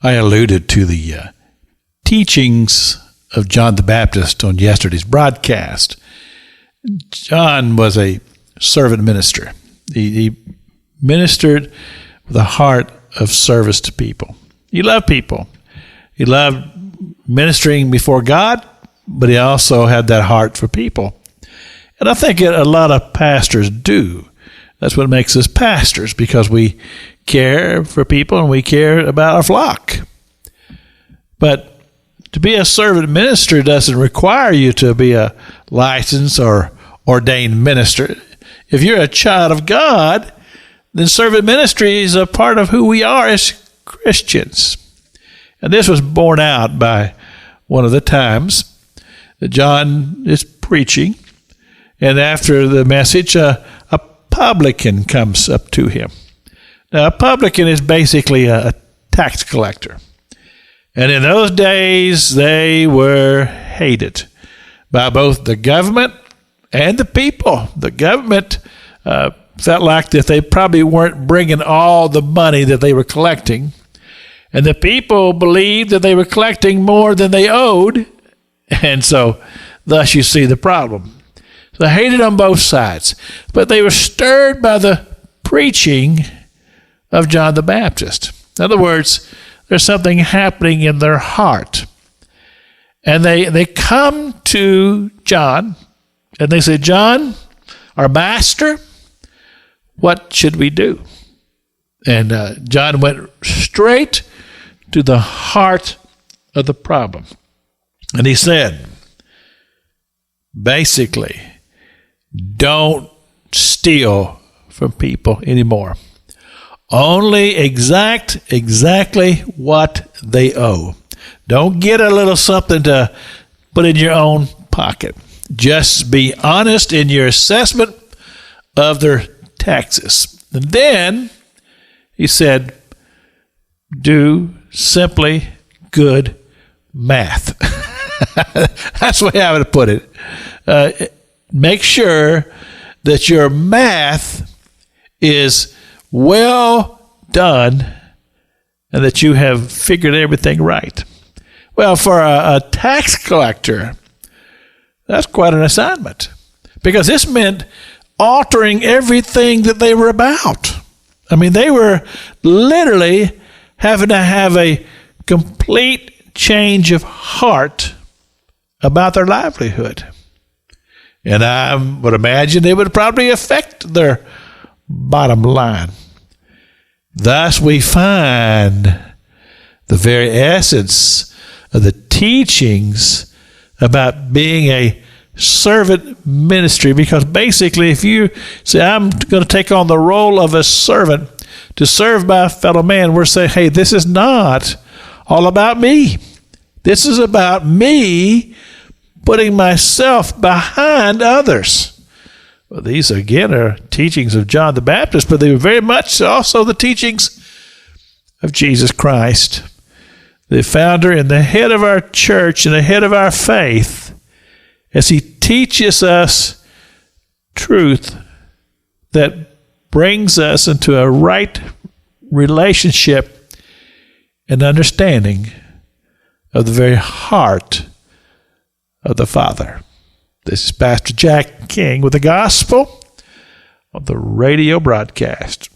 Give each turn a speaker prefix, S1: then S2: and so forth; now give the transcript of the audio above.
S1: I alluded to the teachings of John the Baptist on yesterday's broadcast. John was a servant minister. He ministered with a heart of service to people. He loved people. He loved ministering before God, but he also had that heart for people. And I think a lot of pastors do. That's what makes us pastors, because we care for people and we care about our flock. But to be a servant minister doesn't require you to be a licensed or ordained minister. If you're a child of God, then servant ministry is a part of who we are as Christians. And this was borne out by one of the times that John is preaching, and after the message, a publican comes up to him. Now, a publican is basically a tax collector. And in those days, they were hated by both the government and the people. The government felt like that they probably weren't bringing all the money that they were collecting. And the people believed that they were collecting more than they owed. And so, thus you see the problem. So they hated on both sides. But they were stirred by the preaching of John the Baptist. In other words, there's something happening in their heart. And they come to John, and they say, John, our master, what should we do? And John went straight to the heart of the problem. And he said, basically, don't steal from people anymore. Only exactly what they owe. Don't get a little something to put in your own pocket. Just be honest in your assessment of their taxes. And then he said, do simply good math. That's the way I would put it. Make sure that your math is well done and that you have figured everything right. Well, for a tax collector, that's quite an assignment, because this meant altering everything that they were about. I mean, they were literally having to have a complete change of heart about their livelihood. And I would imagine it would probably affect their bottom line. Thus, we find the very essence of the teachings about being a servant ministry, because basically if you say, I'm going to take on the role of a servant to serve my fellow man, we're saying, hey, this is not all about me. This is about me putting myself behind others. Well, these, again, are teachings of John the Baptist, but they were very much also the teachings of Jesus Christ, the founder and the head of our church and the head of our faith, as he teaches us truth that brings us into a right relationship and understanding of the very heart of the Father. This is Pastor Jack King with the Gospel of the Radio broadcast.